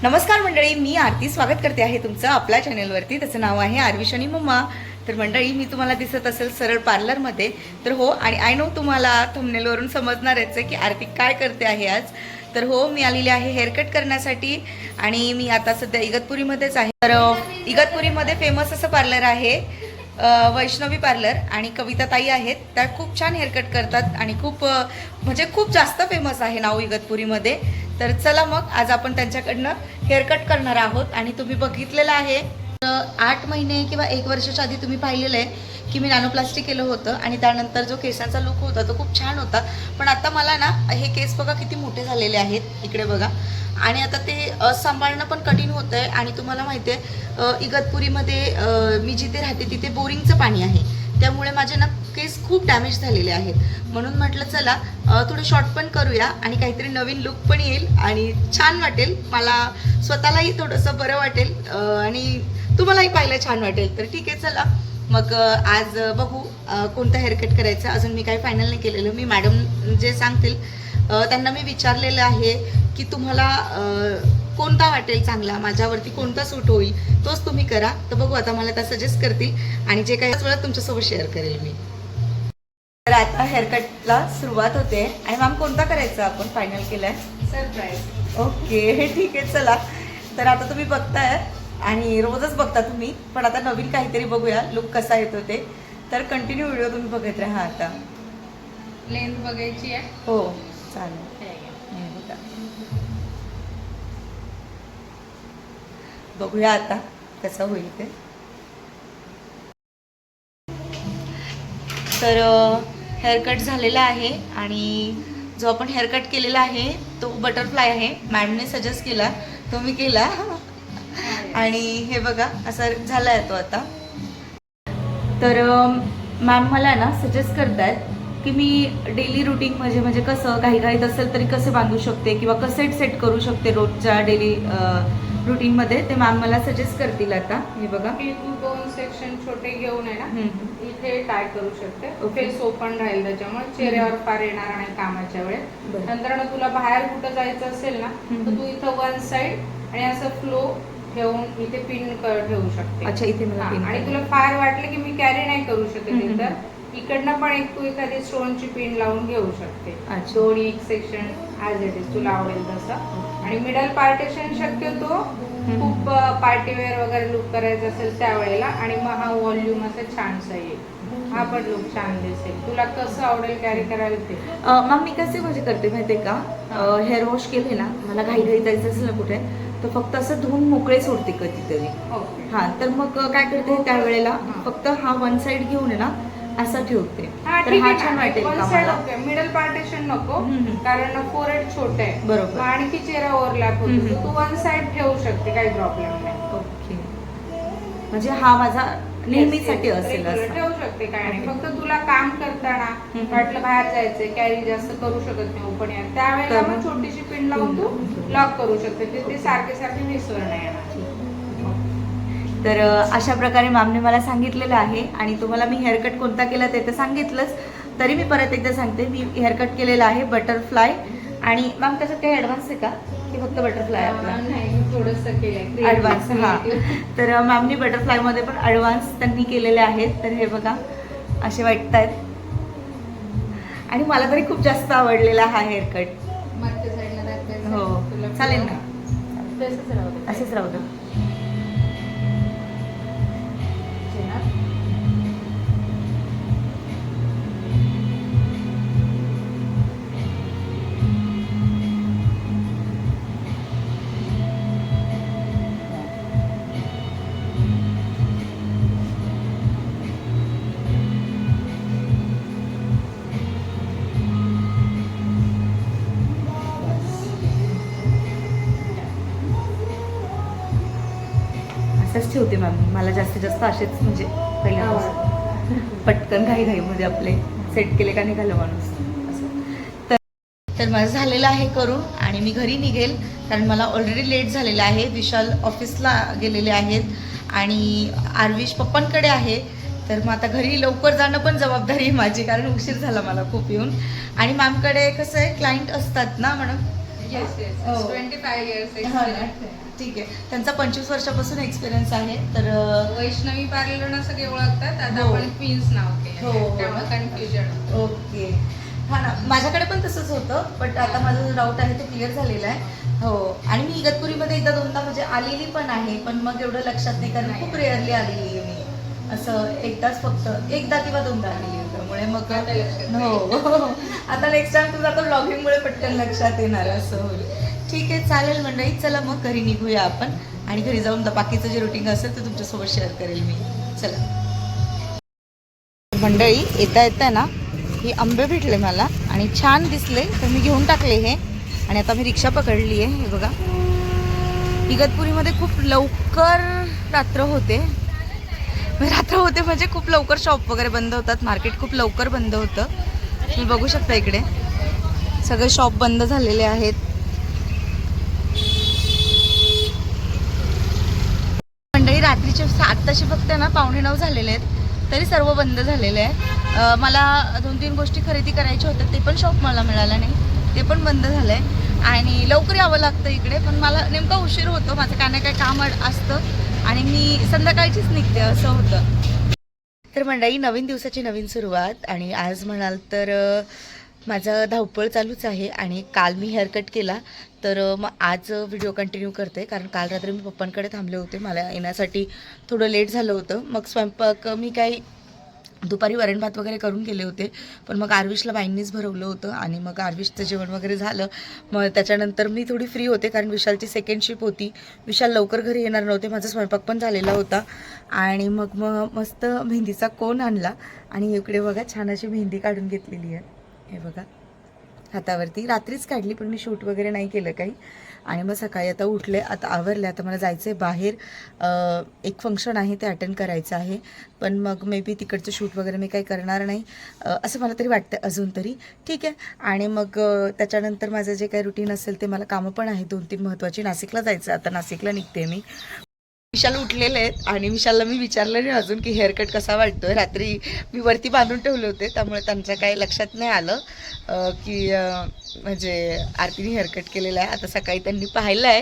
नमस्कार मंडळी, मी आरती स्वागत करते आहे तुमचं आपल्या चॅनलवरती. त्याचं नाव आहे आरविश आणि मम्मा. तर मंडळी, मी तुम्हाला दिसत असेल सरळ पार्लरमध्ये. तर हो, आणि आय नो तुम्हाला थंबनेलवरून समजणारच आहे की आरती काय करते आहे आज. तर हो, मी आलेली आहे हेअरकट करण्यासाठी आणि मी आता सध्या इगतपुरीमध्येच आहे. तर इगतपुरीमध्ये फेमस असं पार्लर आहे वैष्णवी पार्लर, आणि कविता ताई आहेत. त्या खूप छान हेअरकट करतात आणि खूप जास्त फेमस आहे नाव इगतपुरीमध्ये. तर चला मग आज आपण त्यांच्याकडनं हेअरकट करणार आहोत. आणि तुम्ही बघितलेलं आहे 8 महिने किंवा 1 वर्षाच्या आधी तुम्ही पाहिलेलं आहे की मी नॅनोप्लास्टी केलं होतं आणि त्यानंतर जो केसांचा लुक होता तो खूप छान होता. पण आता मला ना हे केस बघा किती मोठे झालेले आहेत, इकडे बघा. आणि आता ते सांभाळणं पण कठीण होतं आहे. आणि तुम्हाला माहिती आहे इगतपुरीमध्ये मी जिथे राहते तिथे बोरिंगचं पाणी आहे, त्यामुळे माझे ना केस खूप डॅमेज झालेले आहेत. म्हणून म्हटलं चला थोडं शॉर्ट पण करूया आणि काहीतरी नवीन लुक पण येईल आणि छान वाटेल. मला स्वतःलाही थोडंसं बरं वाटेल आणि तुम्हालाही पाहायला छान वाटेल. तर ठीक आहे, चला मग आज बघू कोणतं हेअरकट करायचं. अजून मी काही फायनल नाही केलेलं. मी मॅडम जे सांगतील त्यांना मी विचारलेलं आहे की तुम्हाला कोणता वाटेल चांगला, माझ्यावरती कोणता सूट होईल तोच तुम्ही करा. तर बघू आता मला त्या सजेस्ट करतील आणि जे काही वेळात तुमच्यासोबत शेअर करेल मी. तर आता हेअरकटला सुरुवात होते. आणि मॅम कोणता करायचा आपण फायनल केलाय? सरप्राईज. ओके, ठीक आहे, चला. तर आता तुम्ही बघताय आणि रोजच बघता तुम्ही, पण आता नवीन काहीतरी बघूया लुक कसा येतो ते. तर कंटिन्यू व्हिडिओ तुम्ही बघत राहा. आता लेंथ बघायची आहे. हो चालेल. बघूया आता कसं होईल ते. तर हेअरकट झालेला आहे आणि जो आपण हेअरकट केलेला आहे तो बटरफ्लाय आहे. मॅमने सजेस्ट केला, तो मी केला. आणि हे बघा असं झाला आहे तो आता. तर मॅम मला ना सजेस्ट करतायत की मी डेली रुटीन म्हणजे कसं घाईघाईत असेल तरी कसे बांधू शकते किंवा कसे सेट करू शकते रोजच्या डेली रुटीनमध्ये. ते मॅम मला सजेस्ट करतील. आता हे बघा, की तू 2 सेक्शन छोटे घेऊन आहे ना इथे टाय करू शकते. फेस ओपन राहील, त्याच्यामुळे चेहऱ्यावर फार येणार नाही कामाच्या वेळेस. नंतर ना तुला बाहेर कुठं जायचं असेल ना तर तू इथं 1 साइड आणि असं फ्लो ठेवून इथे पिन ठेवू शकते. अच्छा, इथे मला पिन. आणि तुला फार वाटलं की मी कॅरी नाही करू शकत तर इकडनं पण एक तू एखादी स्टोनची पिन लावून घेऊ शकते. दोन्ही एक सेक्शन ॲज इट इज तुला आवडेल तसं. आणि मिडल पार्टेशन शक्यतो खूप पार्टीवेअर वगैरे लुक करायचं असेल त्यावेळेला. आणि मग हा व्हॉल्यूम असं छानसा येईल, हा पण लुक छान दिसेल. तुला कसं आवडेल कॅरी करायला ते. मग मी कसे करते माहितीये का, हेअर वॉश केले ना, मला घाई जायचं असेल ना कुठे, तर फक्त असं धुवून मोकळे सोडते कधीतरी. हा, तर मग काय करते त्यावेळेला फक्त हा 1 साइड घेऊन आहे ना असं ठेवते. तर हा छान वाटेल का मला. मिडल पार्टेशन नको, कारण फोरहेड छोट आहे बरोबर, आणखी चेहरा ओव्हरलॅप होतो. तू 1 साइड ठेवू शकते, काही प्रॉब्लेम नाही. ओके, म्हणजे हा माझा नेहमीसाठी असेल असं ठेवू शकते, काय नाही. फक्त तुला काम करताना वाटलं बाहेर जायचंय, कॅरी जास्त करू शकत नाही ओपन एअर, त्यावेळेला मग छोटीशी पिन लावून तू लॉक करू शकते. ते सारखे विसर नाही येणार. तर अशा प्रकारे मॅमने मला सांगितलेलं आहे. आणि तुम्हाला मी हेअरकट कोणता केला ते तर सांगितलंच, तरी मी परत एकदा सांगते. मी हेअरकट केलेला आहे बटरफ्लाय. आणि मॅम त्याच्यात काही ॲडव्हान्स आहे का की फक्त बटरफ्लाय आपला? नाही, थोडंसं केलंय ॲडव्हान्स. हां, तर मॅमनी बटरफ्लायमध्ये पण ॲडव्हान्स त्यांनी केलेले आहेत. तर हे बघा असे वाटत आहेत. आणि मला तरी खूप जास्त आवडलेला हा हेअरकट. मागच्या साईडला दाखवायचं. हो चालेल ना, असेच राहू दे. असंच ठेवते मॅम. मला जास्तीत जास्त असेच म्हणजे पहिल्यापासून पटकन घाईमध्ये आपले सेट केले का निघालं माणूस असं. तर माझं झालेलं आहे करून आणि मी घरी निघेल, कारण मला ऑलरेडी लेट झालेलं आहे. विशाल ऑफिसला गेलेले आहेत आणि आरविश पप्पांकडे आहे. तर मग आता घरी लवकर जाणं पण जबाबदारी आहे माझी, कारण उशीर झाला मला खूप येऊन. आणि मॅमकडे कसं आहे, क्लायंट असतात ना म्हणून येस येस हो. 25 इयर्स हा ना. एक्सपिरियन्स. ठीक आहे, त्यांचा 25 वर्षापासून एक्सपिरियन्स आहे. तर वैष्णवी पार्लर सगळे ओळखतात. आता हो. आपण क्वीन्स नाव केलं हो, हो. त्यामुळे कन्फ्युजन. ओके. हा ना, माझ्याकडे पण तसंच होतं, बट आता माझा जो डाऊट आहे तो क्लिअर झालेला आहे. हो, आणि मी इगतपुरीमध्ये एकदा दोनदा म्हणजे आलेली पण आहे, पण मग एवढं लक्षात नाही, कारण खूप रेअरली आलेली आहे मी. असं एकदाच, फक्त एकदा किंवा दोनदा आलेली आहे, त्यामुळे मग आता लक्षात हो. आता नेक्स्ट टाइम तुझं आता ब्लॉगिंगमुळे पटकन लक्षात येणार असं होईल. ठीक आहे, चालेल मंडळी, चला मग घरी निघूया आपण, आणि घरी जाऊन बाकीचं जे रुटीन असेल ते तुमच्यासोबत शेअर करेल मी. चला मंडळी, येता येता ना ही आंबे भेटले मला आणि छान दिसले, तर मी घेऊन टाकले हे. आणि आता मी रिक्षा पकडली आहे. हे बघा, इगतपुरीमध्ये खूप लवकर रात्र होते. म्हणजे खूप लवकर शॉप वगैरे बंद होतात, मार्केट खूप लवकर बंद होतं. तुम्ही बघू शकता इकडे सगळे शॉप बंद झालेले आहेत. मंडळी रात्रीचे आत्ताशी फक्त ना 8:45 झालेले आहेत, तरी सर्व बंद झालेले आहे. मला 2-3 गोष्टी खरेदी करायच्या होत्या, ते पण शॉप मला मिळाला नाही, ते पण बंद झालं आहे. आणि लवकर यावं लागतं इकडे, पण मला नेमका उशीर होतो, माझं काय ना काय काम असतं आणि मी संध्याकाळचीच निघते, असं होतं. तर मंडळी, नवीन दिवसाची नवीन सुरुवात, आणि आज म्हणाल तर माझं धावपळ चालूच आहे. आणि काल मी हेअरकट केला, तर मग आज व्हिडिओ कंटिन्यू करते, कारण काल रात्री मी पप्पांकडे थांबले होते, मला येण्यासाठी थोडं लेट झालं होतं. मग स्वयंपाक मी काही दुपारी वरण भात वगैरे करून गेले होते, पण मग आर्विशला बाईंनीच भरवलं होतं, आणि मग आर्विशचं जेवण वगैरे झालं. मग त्याच्यानंतर मी थोडी फ्री होते, कारण विशालची सेकंड शिफ्ट होती. विशाल लवकर घरी येणार नव्हते, माझा स्वयंपाक पण झालेला होता. आणि मग मस्त मेहंदीचा कोन आणला, आणि इकडे बघा छान अशी मेहंदी काढून घेतलेली आहे. हे बघा हातावरती, रात्रीच काढली, पण मी शूट वगैरे नाही केलं काही. आणि मग सकाळी आता उठले, आता आवरले, आता मला जायचं आहे बाहेर. एक फंक्शन आहे, ते अटेंड करायचं आहे, पण मग मे बी तिकडचं शूट वगैरे मी काही करणार नाही, असं मला तरी वाटतं अजून तरी. ठीक आहे. आणि मग त्याच्यानंतर माझं जे काही रुटीन असेल ते, मला कामं पण आहे 2-3 महत्त्वाची. नाशिकला जायचं, आता नाशिकला निघते मी. विशाल उठलेले आहेत, आणि विशालला मी विचारलं नाही अजून की हेअरकट कसा वाटतोय. रात्री मी वरती बांधून ठेवले होते, त्यामुळे त्यांच्या काही लक्षात नाही आलं की म्हणजे आरतीने हेअरकट केलेला आहे. आता सकाळी त्यांनी पाहिलं आहे,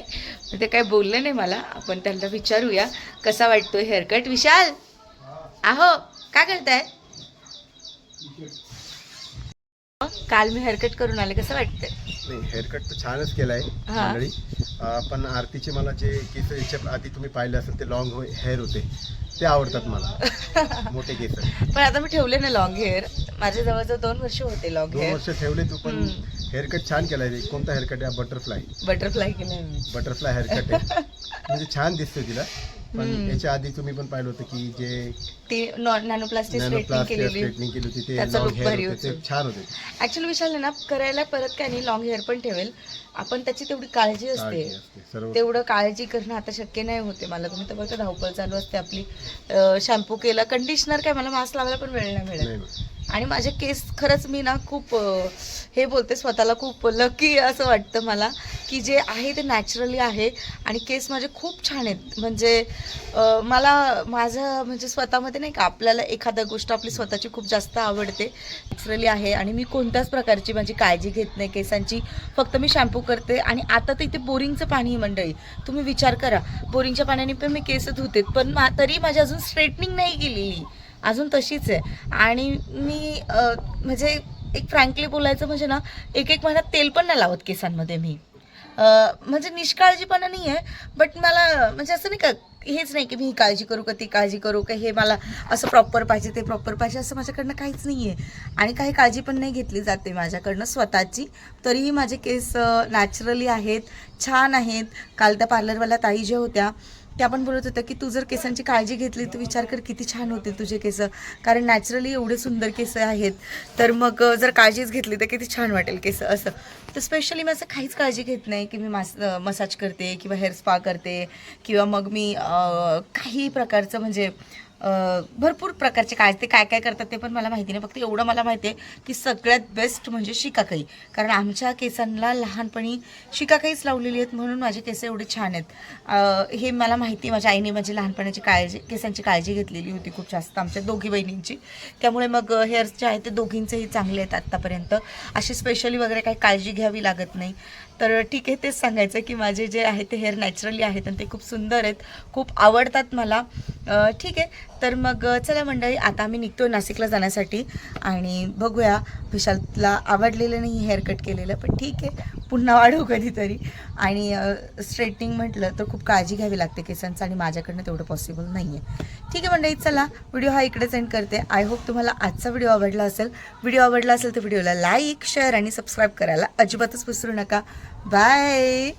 ते काही बोलले नाही मला. आपण त्यांना विचारूया कसा वाटतोय हेअरकट. विशाल, आहो, काय करताय? काल मी हेअरकट करून आले, कसं वाटतंय? नाही, हेअरकट तर छानच केला आहे मंडळी. पण आरतीचे मला जे केस याच्या आधी तुम्ही पाहिले असेल ते लॉंग हेअर होते, ते आवडतात मला, मोठे केस. पण आता मी ठेवले ना लॉंग हेअर, माझ्या जवळजवळ 2 वर्ष होते लॉंग 2 हेअर. वर्ष ठेवले तू, पण हेअरकट छान केलाय. कोणता हेअरकट आहे? बटरफ्लाय केलाय मी. बटरफ्लाय हेअरकट आहे, म्हणजे छान दिसते तिला. पण याच्या आधी तुम्ही पण पाहिलं होतं की जे ती नॅनोप्लास्टिक स्ट्रेटनिंग केलेली, केली होती, ते त्याचा लॉंग लुक हेअर भारी होते, ते छान होते. ऍक्च्युअली विशाल ना करायला परत काय नाही, लॉंग हेअर पण ठेवेल, आपण त्याची तेवढी काळजी असते, सर्व तेवढं काळजी करणं आता शक्य नाही होते मला. तुम्ही तर बघा धावपळ चालू असते आपली. शॅम्पू केला, कंडिशनर काय, मला मास्क लावायला पण वेळ नाही मिळत. आणि माझे केस खरंच, मी ना खूप हे बोलते स्वतःला, खूप लकी असं वाटतं मला की जे आहे ते नॅचरली आहे, आणि केस माझे खूप छान आहेत. म्हणजे मला माझं म्हणजे स्वतःमध्ये नाही का, आपल्याला एखादा गोष्ट आपली स्वतःची खूप जास्त आवडते, नॅचरली आहे, आणि मी कोणत्याच प्रकारची माझी काळजी घेत नाही केसांची. फक्त मी शॅम्पू करते. आणि आता तर इथे बोरिंगचं पाणी मंडळी, तुम्ही विचार करा, बोरिंगच्या पाण्याने पण मी केस धुते, पण तरी माझी अजून स्ट्रेटनिंग नाही केलेली, अजून तशीच आहे. आणि मी म्हणजे एक फ्रँकली बोलायचं म्हणजे ना, 1 महिन्यात तेल पण नाही लावत केसांमध्ये मी. म्हणजे निष्काळजीपणा नाही आहे, बट मला म्हणजे असं नाही का, हेच नाही की मी ही काळजी करू का ती काळजी करू का, हे मला असं प्रॉपर पाहिजे ते प्रॉपर पाहिजे, असं माझ्याकडनं काहीच नाही आहे. आणि काही काळजी पण नाही घेतली जाते माझ्याकडनं स्वतःची, तरीही माझे केस नॅचरली आहेत, छान आहेत. काल त्या पार्लरवाल्या ताई ज्या होत्या, त्या पण बोलत होत्या की तू जर केसांची काळजी घेतली तर विचार कर किती छान होते तुझे केस, कारण नॅचरली एवढे सुंदर केस आहेत, तर मग जर काळजीच घेतली तर किती छान वाटेल केस असं. तर स्पेशली मी असं काहीच काळजी घेत नाही की मी मसाज करते किंवा हेअर स्पा करते, किंवा मग मी काही प्रकारचं म्हणजे भरपूर प्रकारचे ते काय काय करतात ते पण मला माहिती नाही. फक्त एवढं मला माहिती आहे की सगळ्यात बेस्ट म्हणजे शिकाकाई, कारण आमच्या केसांना लहानपणी शिकाकाईच लावलेली आहेत, म्हणून माझे केस एवढे छान आहेत. हे मला माहिती आहे, माझ्या आईने माझी लहानपणाची केसांची काळजी घेतलेली होती खूप जास्त, आमच्या दोघी बहिणींची. त्यामुळे मग हेअर्स जे आहेत ते दोघींचेही चांगले आहेत आत्तापर्यंत, अशी स्पेशली वगैरे काही काळजी घ्यावी लागत नाही. तर ठीक आहे, तेच सांगायचं की माझे जे आहे ते हेअर नॅचरली आहेत आणि ते खूप सुंदर आहेत, खूप आवडतात मला. ठीक आहे, तर मग चला मंडळी, आता आम्ही निघतो नाशिकला जाण्यासाठी आणि बघूया. विशालला आवडलेलं नाही हेअर कट केलेलं, पण ठीक आहे, पुन्हा वाढवू कधीतरी. आणि स्ट्रेटनिंग म्हटलं तर खूप काळजी घ्यावी लागते केसांचं आणि माझ्याकडनं तेवढं पॉसिबल नाही आहे. ठीक आहे मंडळी, चला व्हिडिओ हा इकडेच एंड करते. आय होप तुम्हाला आजचा व्हिडिओ आवडला असेल. व्हिडिओ आवडला असेल तर व्हिडिओला लाईक, शेअर आणि सबस्क्राईब करायला अजिबातच विसरू नका. बाय.